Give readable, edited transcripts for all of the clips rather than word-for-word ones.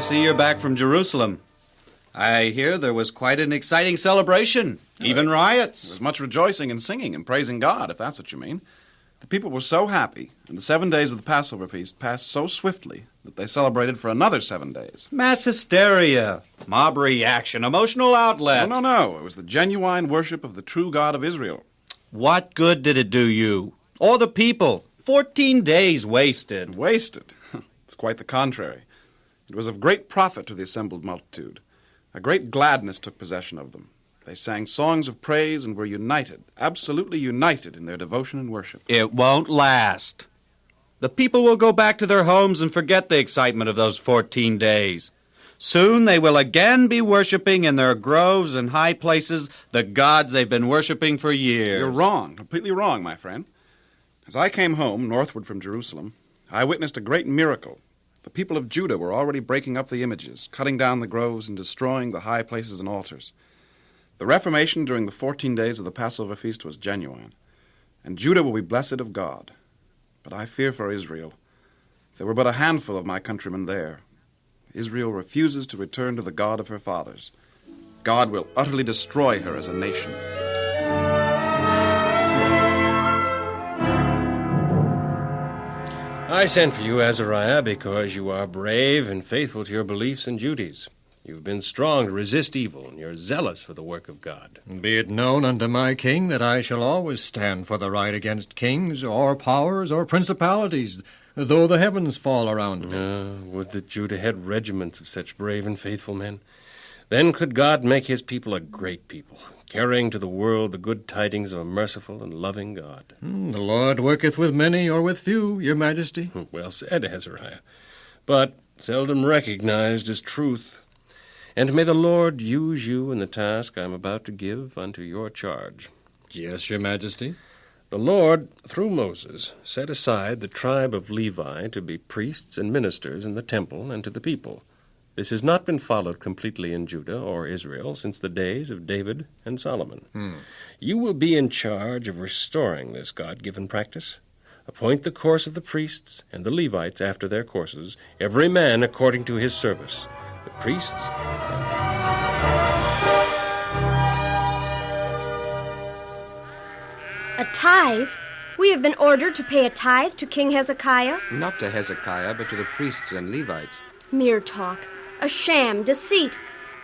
see you're back from Jerusalem. I hear there was quite an exciting celebration, even riots. There was much rejoicing and singing and praising God, if that's what you mean. The people were so happy, and the 7 days of the Passover feast passed so swiftly that they celebrated for another 7 days. Mass hysteria, mob reaction, emotional outlet. No. It was the genuine worship of the true God of Israel. What good did it do you? Or the people? 14 days wasted. Wasted? It's quite the contrary. It was of great profit to the assembled multitude. A great gladness took possession of them. They sang songs of praise and were united, absolutely united in their devotion and worship. It won't last. The people will go back to their homes and forget the excitement of those 14 days. Soon they will again be worshiping in their groves and high places the gods they've been worshiping for years. You're wrong, completely wrong, my friend. As I came home northward from Jerusalem, I witnessed a great miracle. The people of Judah were already breaking up the images, cutting down the groves and destroying the high places and altars. The Reformation during the 14 days of the Passover feast was genuine, and Judah will be blessed of God. But I fear for Israel. There were but a handful of my countrymen there. Israel refuses to return to the God of her fathers. God will utterly destroy her as a nation. I sent for you, Azariah, because you are brave and faithful to your beliefs and duties. You've been strong to resist evil, and you're zealous for the work of God. Be it known unto my king that I shall always stand for the right against kings, or powers, or principalities, though the heavens fall around me. Would that Judah had regiments of such brave and faithful men. Then could God make his people a great people, carrying to the world the good tidings of a merciful and loving God. The Lord worketh with many or with few, your majesty. Well said, Azariah, but seldom recognized as truth. And may the Lord use you in the task I am about to give unto your charge. Yes, your majesty. The Lord, through Moses, set aside the tribe of Levi to be priests and ministers in the temple and to the people. This has not been followed completely in Judah or Israel since the days of David and Solomon. You will be in charge of restoring this God-given practice. Appoint the course of the priests and the Levites after their courses, every man according to his service. The priests... A tithe? We have been ordered to pay a tithe to King Hezekiah? Not to Hezekiah, but to the priests and Levites. Mere talk. A sham, deceit.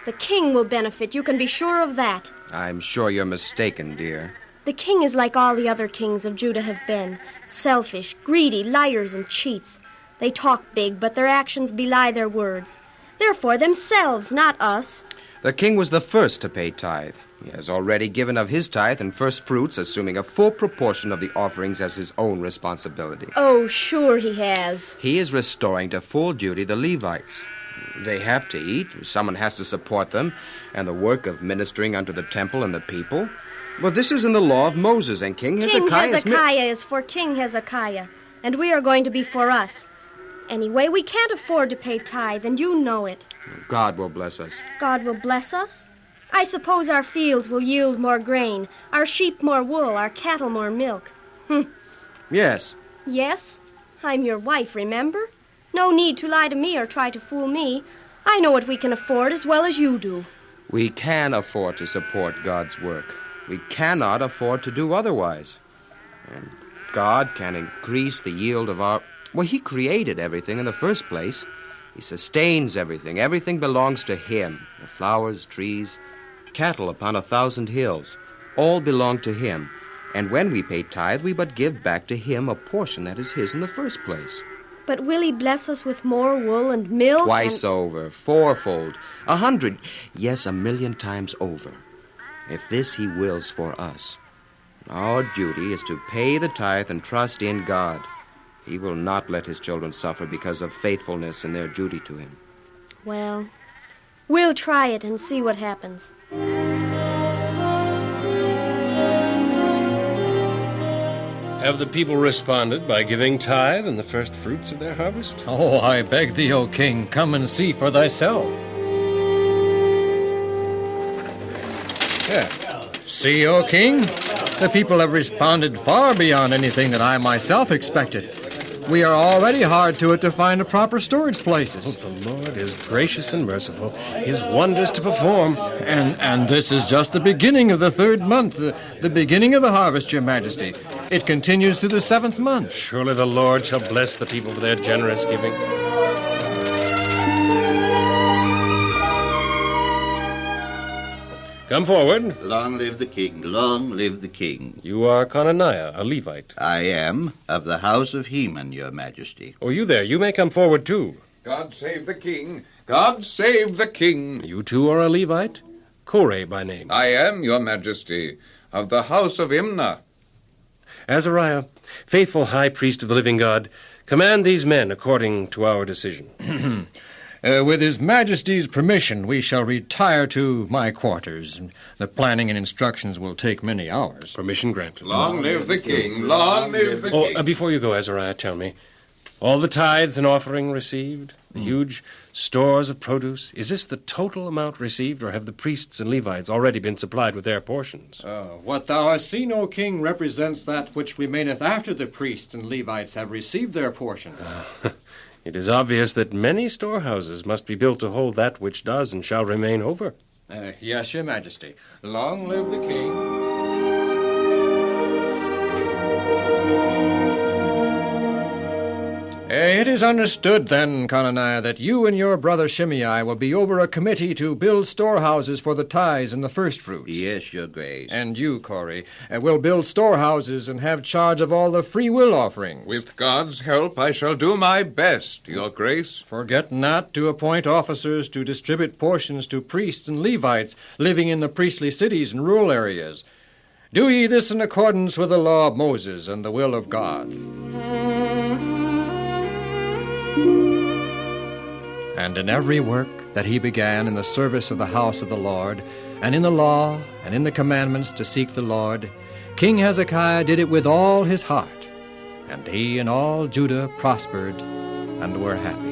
The king will benefit, you can be sure of that. I'm sure you're mistaken, dear. The king is like all the other kings of Judah have been. Selfish, greedy, liars, and cheats. They talk big, but their actions belie their words. They're for themselves, not us. The king was the first to pay tithe. He has already given of his tithe and first fruits, assuming a full proportion of the offerings as his own responsibility. Oh, sure he has. He is restoring to full duty the Levites. They have to eat, someone has to support them, and the work of ministering unto the temple and the people. Well, this is in the law of Moses, and King Hezekiah is for King Hezekiah, and we are going to be for us. Anyway, we can't afford to pay tithe, and you know it. God will bless us. God will bless us? I suppose our fields will yield more grain, our sheep more wool, our cattle more milk. Yes. Yes? I'm your wife, remember? No need to lie to me or try to fool me. I know what we can afford as well as you do. We can afford to support God's work. We cannot afford to do otherwise. And God can increase the yield of our... Well, he created everything in the first place. He sustains everything. Everything belongs to him. The flowers, trees, cattle upon 1,000 hills, all belong to him. And when we pay tithe, we but give back to him a portion that is his in the first place. But will he bless us with more wool and milk? Twice over, fourfold, 100, yes, 1,000,000 times over. If this he wills for us. Our duty is to pay the tithe and trust in God. He will not let his children suffer because of faithfulness in their duty to him. Well, we'll try it and see what happens. Have the people responded by giving tithe and the first fruits of their harvest? Oh, I beg thee, O king, come and see for thyself. See, O king, the people have responded far beyond anything that I myself expected. We are already hard to it to find the proper storage places. The Lord is gracious and merciful, his wonders to perform. And this is just the beginning of the 3rd month, the beginning of the harvest, Your Majesty. It continues through the 7th month. Surely the Lord shall bless the people for their generous giving. Come forward. Long live the king, long live the king. You are Conaniah, a Levite. I am of the house of Heman, Your Majesty. Oh, you there. You may come forward, too. God save the king! God save the king! You, too, are a Levite? Kore by name. I am, Your Majesty, of the house of Imnah. Azariah, faithful high priest of the living God, command these men according to our decision. With His Majesty's permission, we shall retire to my quarters. The planning and instructions will take many hours. Permission granted. Long live the king! Long live the king! Before you go, Azariah, tell me, all the tithes and offering received, the huge stores of produce, is this the total amount received, or have the priests and Levites already been supplied with their portions? What thou hast seen, O king, represents that which remaineth after the priests and Levites have received their portion. It is obvious that many storehouses must be built to hold that which does and shall remain over. Yes, Your Majesty. Long live the king. It is understood, then, Conaniah, that you and your brother Shimei will be over a committee to build storehouses for the tithes and the first fruits. Yes, Your Grace. And you, Corey, will build storehouses and have charge of all the free will offerings. With God's help, I shall do my best, Your Grace. Forget not to appoint officers to distribute portions to priests and Levites living in the priestly cities and rural areas. Do ye this in accordance with the law of Moses and the will of God. And in every work that he began in the service of the house of the Lord, and in the law, and in the commandments to seek the Lord, King Hezekiah did it with all his heart, and he and all Judah prospered and were happy.